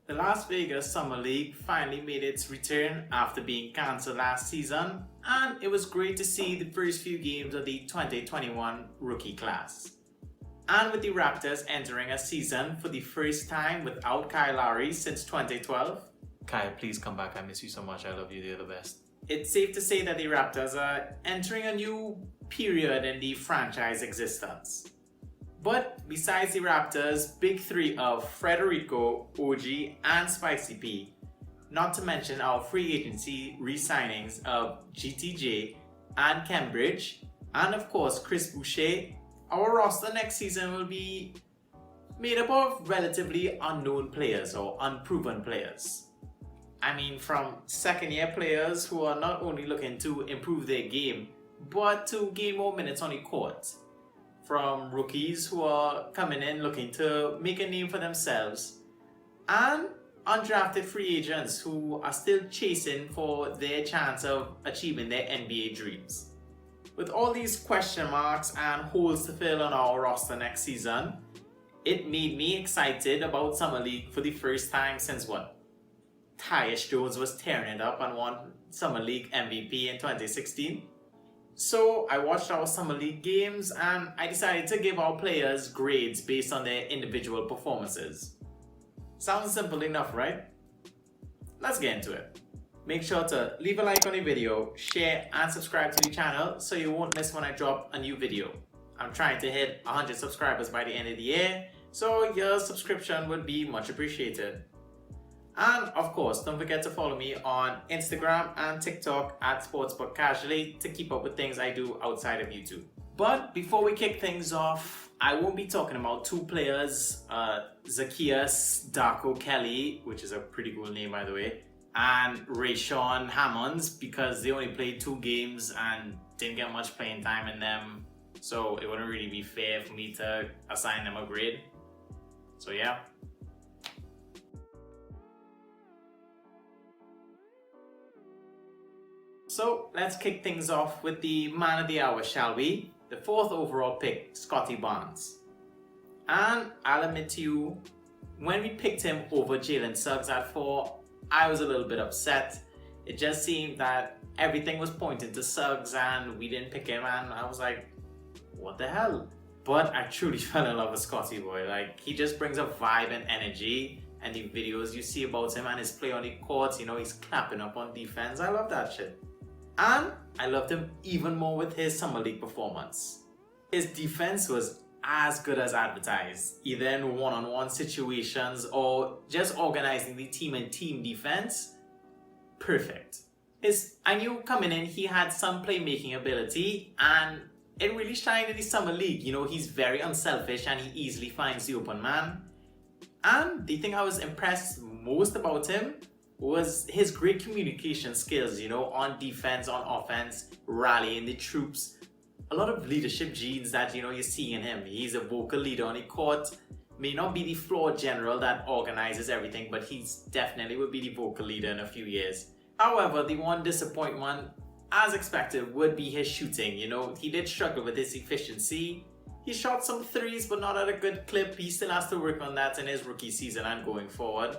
The Las Vegas Summer League finally made its return after being cancelled last season, and it was great to see the first few games of the 2021 rookie class. And with the Raptors entering a season for the first time without Kyle Lowry since 2012. Kyle, please come back. I miss you so much. I love you. You're the best. It's safe to say that the Raptors are entering a new period in the franchise existence. But besides the Raptors' big three of Federico, OG, and Spicy P, not to mention our free agency re-signings of GTJ and Cambridge, and of course Chris Boucher, our roster next season will be made up of relatively unknown players or unproven players. I mean, from second-year players who are not only looking to improve their game, but to gain more minutes on the court. From rookies who are coming in looking to make a name for themselves, and undrafted free agents who are still chasing for their chance of achieving their NBA dreams. With all these question marks and holes to fill on our roster next season, it made me excited about Summer League for the first time since Tyus Jones was tearing it up and won Summer League MVP in 2016. So I watched our Summer League games and I decided to give our players grades based on their individual performances. Sounds simple enough, right? Let's get into it. Make sure to leave a like on the video, share and subscribe to the channel so you won't miss when I drop a new video. I'm trying to hit 100 subscribers by the end of the year, so your subscription would be much appreciated. And of course, don't forget to follow me on Instagram and TikTok at SportsBookCasually to keep up with things I do outside of YouTube. But before we kick things off, I won't be talking about two players, Zacchaeus Darko Kelly, which is a pretty cool name by the way, and Rayshawn Hammonds, because they only played 2 games and didn't get much playing time in them, so it wouldn't really be fair for me to assign them a grade. So yeah. So let's kick things off with the man of the hour, shall we? The 4th overall pick, Scottie Barnes. And I'll admit to you, when we picked him over Jalen Suggs at 4, I was a little bit upset. It just seemed that everything was pointing to Suggs and we didn't pick him, and I was like, what the hell? But I truly fell in love with Scottie boy. Like, he just brings a vibe and energy, and the videos you see about him and his play on the court, you know, he's clapping up on defense. I love that shit. And I loved him even more with his Summer League performance. His defense was as good as advertised, either in one-on-one situations or just organizing the team and team defense. Perfect. I knew coming in he had some playmaking ability, and it really shined in the Summer League. You know, he's very unselfish and he easily finds the open man. And the thing I was impressed most about him was his great communication skills, you know, on defense, on offense, rallying the troops. A lot of leadership genes that, you know, you see in him. He's a vocal leader on the court. May not be the floor general that organizes everything, but he's definitely will be the vocal leader in a few years. However, the one disappointment, as expected, would be his shooting. You know, he did struggle with his efficiency. He shot some threes, but not at a good clip. He still has to work on that in his rookie season and going forward.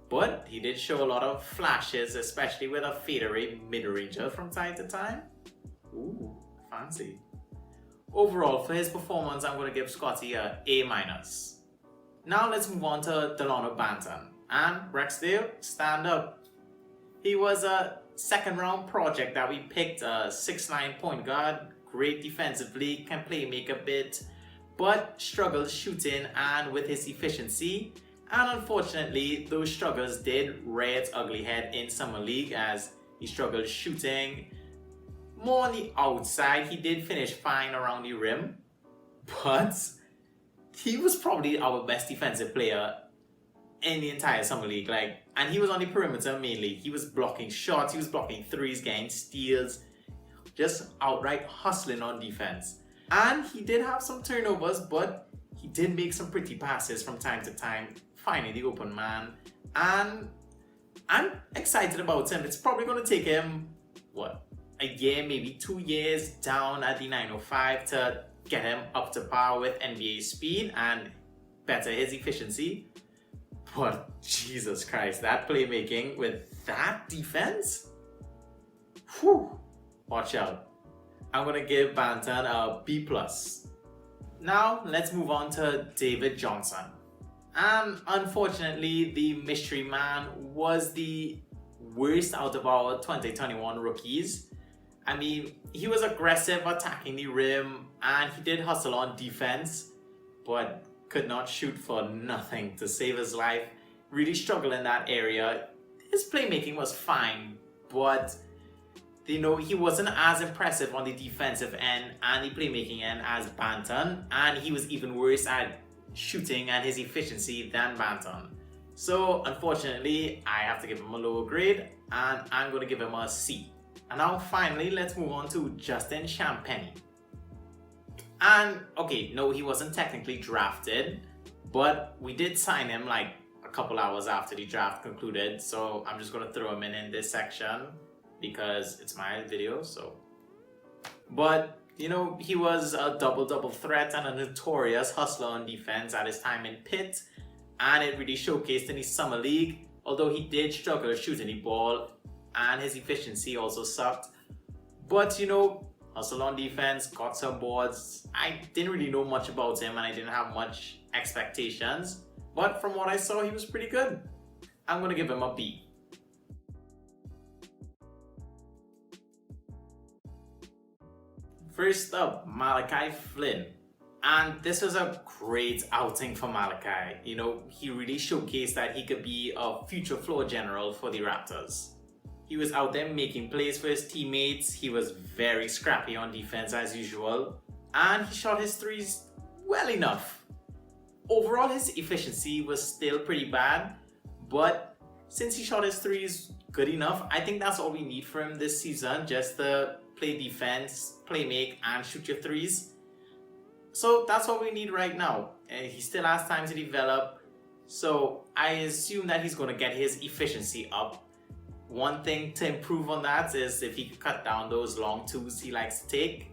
But he did show a lot of flashes, especially with a fadeaway mid-ranger from time to time. Ooh, fancy. Overall, for his performance, I'm going to give Scottie a A-. Now let's move on to Dalano Banton. And Rexdale, stand up. He was a second-round project that we picked, a 6'9" point guard, great defensively, can play make a bit, but struggled shooting and with his efficiency. And unfortunately, those struggles did rear its ugly head in Summer League as he struggled shooting. More on the outside, he did finish fine around the rim, but he was probably our best defensive player in the entire Summer League. And he was on the perimeter mainly. He was blocking shots, he was blocking threes, getting steals, just outright hustling on defense. And he did have some turnovers, but he did make some pretty passes from time to time, finding the open man. And I'm excited about him. It's probably going to take him, a year, maybe 2 years down at the 905 to get him up to par with NBA speed and better his efficiency. But Jesus Christ, that playmaking with that defense? Whew, watch out. I'm gonna give Banton a B+. Now, let's move on to David Johnson. And unfortunately, the mystery man was the worst out of our 2021 rookies. I mean, he was aggressive attacking the rim and he did hustle on defense, but could not shoot for nothing to save his life. Really struggled in that area. His playmaking was fine, but he wasn't as impressive on the defensive end and the playmaking end as Banton, and he was even worse at shooting and his efficiency than Banton. So unfortunately, I have to give him a lower grade, and I'm going to give him a C. And now finally, let's move on to Justin Champagnie. And okay, no, he wasn't technically drafted, but we did sign him like a couple hours after the draft concluded, so I'm just going to throw him in this section because it's my video. But he was a double threat and a notorious hustler on defense at his time in Pitt, and it really showcased in his summer league, although he did struggle shooting the ball and his efficiency also sucked. But hustle on defense, got some boards. I didn't really know much about him and I didn't have much expectations, but from what I saw, he was pretty good. I'm gonna give him a B. First up, Malachi Flynn. And this was a great outing for Malachi. He really showcased that he could be a future floor general for the Raptors. He was out there making plays for his teammates. He was very scrappy on defense as usual. And he shot his threes well enough. Overall, his efficiency was still pretty bad. But since he shot his threes good enough, I think that's all we need for him this season. Just to play defense, play make, and shoot your threes. So that's what we need right now. He still has time to develop. So I assume that he's going to get his efficiency up. One thing to improve on that is if he could cut down those long twos he likes to take.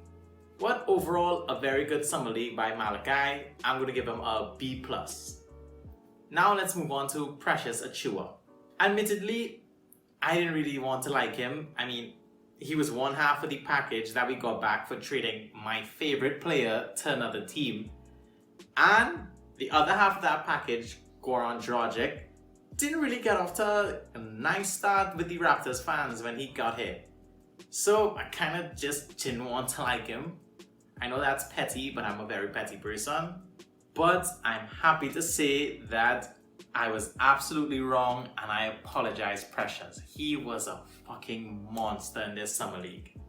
But overall, a very good summer league by Malachi. I'm going to give him a B+. Now let's move on to Precious Achiuwa. Admittedly, I didn't really want to like him. I mean, he was one half of the package that we got back for trading my favorite player to another team. And the other half of that package, Goran Dragic, didn't really get off to a nice start with the Raptors fans when he got here. So I kind of just didn't want to like him. I know that's petty, but I'm a very petty person. But I'm happy to say that I was absolutely wrong and I apologize, Precious. He was a fucking monster in this summer league.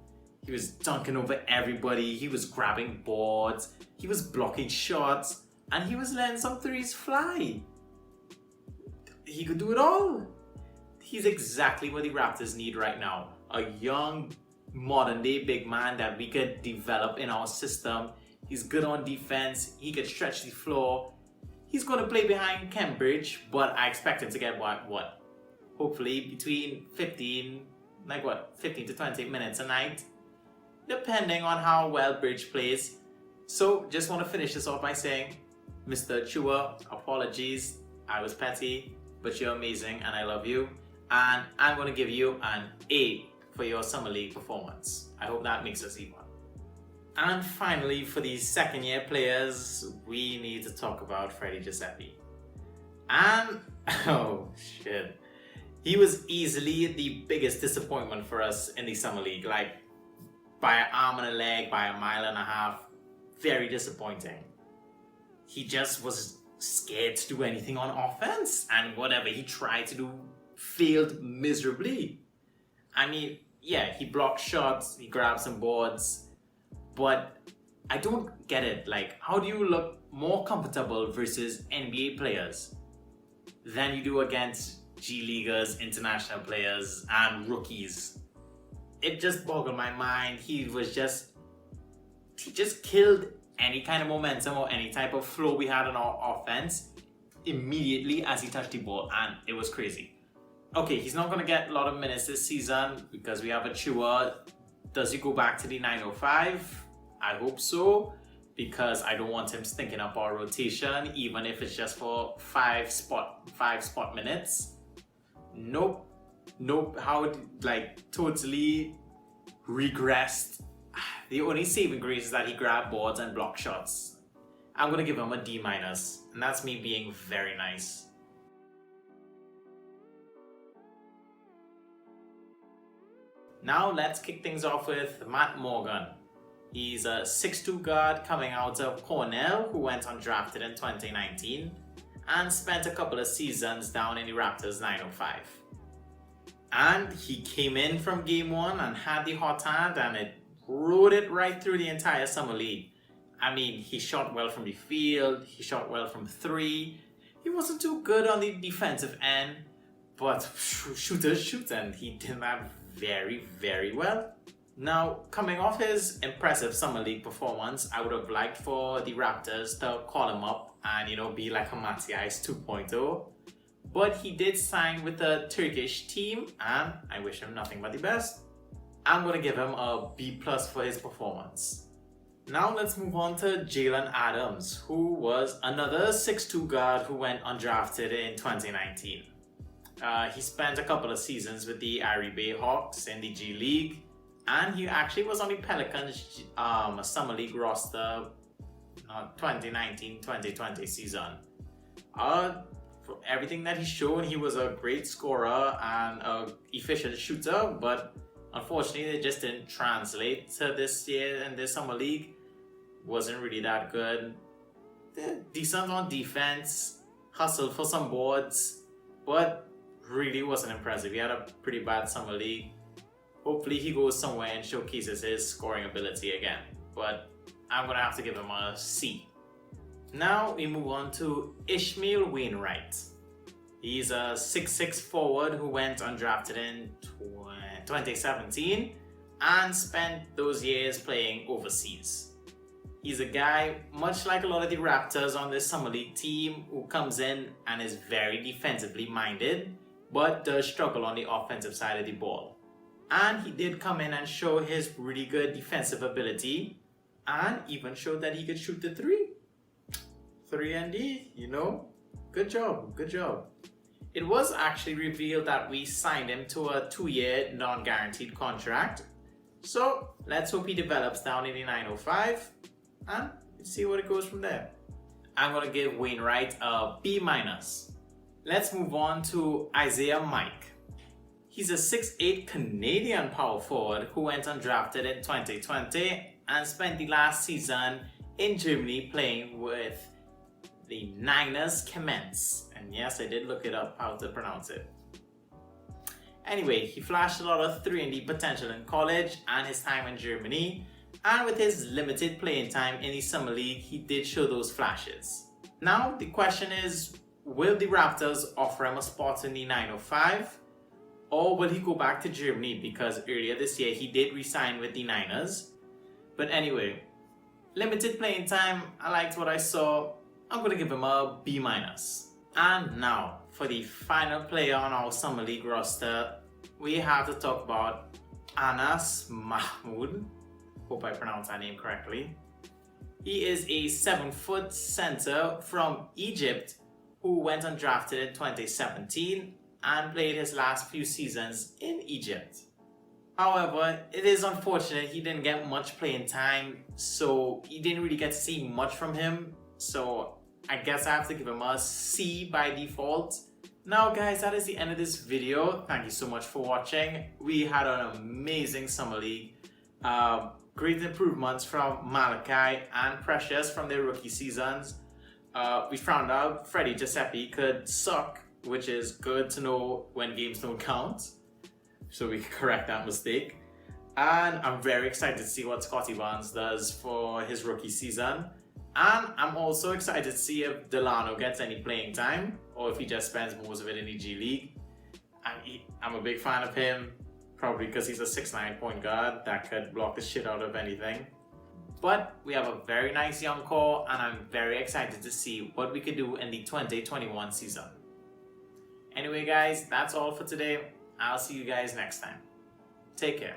He was dunking over everybody, he was grabbing boards, he was blocking shots, and he was letting some threes fly. He could do it all. He's exactly what the Raptors need right now. A young, modern day big man that we could develop in our system. He's good on defense, he could stretch the floor. He's going to play behind Cambridge, but I expect him to get what? Hopefully between 15 to 20 minutes a night, depending on how well Bridge plays. So just want to finish this off by saying, Mr. Achiuwa, apologies, I was petty, but you're amazing and I love you. And I'm going to give you an A for your summer league performance. I hope that makes us even. And finally, for these second year players, we need to talk about Freddie Giuseppe. And, oh shit, he was easily the biggest disappointment for us in the summer league. Like, by an arm and a leg, by a mile and a half, very disappointing. He just was scared to do anything on offense, and whatever he tried to do failed miserably. I mean, yeah, he blocked shots, he grabbed some boards, but I don't get it. Like, how do you look more comfortable versus NBA players than you do against G Leaguers, international players, and rookies? It just boggled my mind. He just killed any kind of momentum or any type of flow we had on our offense immediately as he touched the ball, and it was crazy. Okay, he's not going to get a lot of minutes this season because we have Achiuwa. Does he go back to the 905? I hope so, because I don't want him stinking up our rotation, even if it's just for five spot minutes. Nope. How totally regressed. The only saving grace is that he grabbed boards and blocked shots. I'm gonna give him a D-, and that's me being very nice. Now let's kick things off with Matt Morgan. He's a 6'2" guard coming out of Cornell who went undrafted in 2019 and spent a couple of seasons down in the Raptors 905. And he came in from game 1 and had the hot hand, and it rode it right through the entire summer league. I mean, he shot well from the field, he shot well from 3. He wasn't too good on the defensive end, but shooters shoot, and he did that very, very well. Now, coming off his impressive summer league performance, I would have liked for the Raptors to call him up and, be like a Matthias 2.0. But he did sign with a Turkish team, and I wish him nothing but the best. I'm going to give him a B+ for his performance. Now let's move on to Jalen Adams, who was another 6'2" guard who went undrafted in 2019. He spent a couple of seasons with the Irie Bay Hawks in the G League, and he actually was on the Pelicans Summer League roster 2019-2020 season. For everything that he showed, he was a great scorer and an efficient shooter, but unfortunately it just didn't translate to this year in this Summer League. Wasn't really that good. Decent on defense, hustled for some boards, but really wasn't impressive. He had a pretty bad Summer League. Hopefully he goes somewhere and showcases his scoring ability again, but I'm going to have to give him a C. Now we move on to Ishmael Wainwright. He's a 6'6" forward who went undrafted in 2017 and spent those years playing overseas. He's a guy, much like a lot of the Raptors on this Summer League team, who comes in and is very defensively minded, but does struggle on the offensive side of the ball. And he did come in and show his really good defensive ability, and even showed that he could shoot the 3. 3 and D, good job. It was actually revealed that we signed him to a 2-year non-guaranteed contract. So let's hope he develops down in the 905 and see what it goes from there. I'm going to give Wainwright a B-. Let's move on to Isaiah Mike. He's a 6'8" Canadian power forward who went undrafted in 2020 and spent the last season in Germany playing with the Niners Chemnitz. And yes, I did look it up how to pronounce it. Anyway, he flashed a lot of 3-and-D potential in college and his time in Germany, and with his limited playing time in the Summer League, he did show those flashes. Now, the question is, will the Raptors offer him a spot in the 905? Or will he go back to Germany, because earlier this year he did re-sign with the Niners? But anyway, limited playing time, I liked what I saw. I'm going to give him a B-. And now, for the final player on our Summer League roster, we have to talk about Anas Mahmoud. Hope I pronounced that name correctly. He is a 7-foot center from Egypt who went undrafted in 2017 and played his last few seasons in Egypt. However, it is unfortunate he didn't get much playing time, so you didn't really get to see much from him. So I guess I have to give him a C by default. Now guys, that is the end of this video. Thank you so much for watching. We had an amazing Summer League. Great improvements from Malachi and Precious from their rookie seasons. We found out Freddie Giuseppe could suck, which is good to know when games don't count, so we can correct that mistake. And I'm very excited to see what Scottie Barnes does for his rookie season. And I'm also excited to see if Dalano gets any playing time, or if he just spends most of it in the G League. I'm a big fan of him, probably because he's a 6'9" point guard that could block the shit out of anything. But we have a very nice young core, and I'm very excited to see what we could do in the 2021 season. Anyway guys, that's all for today. I'll see you guys next time. Take care.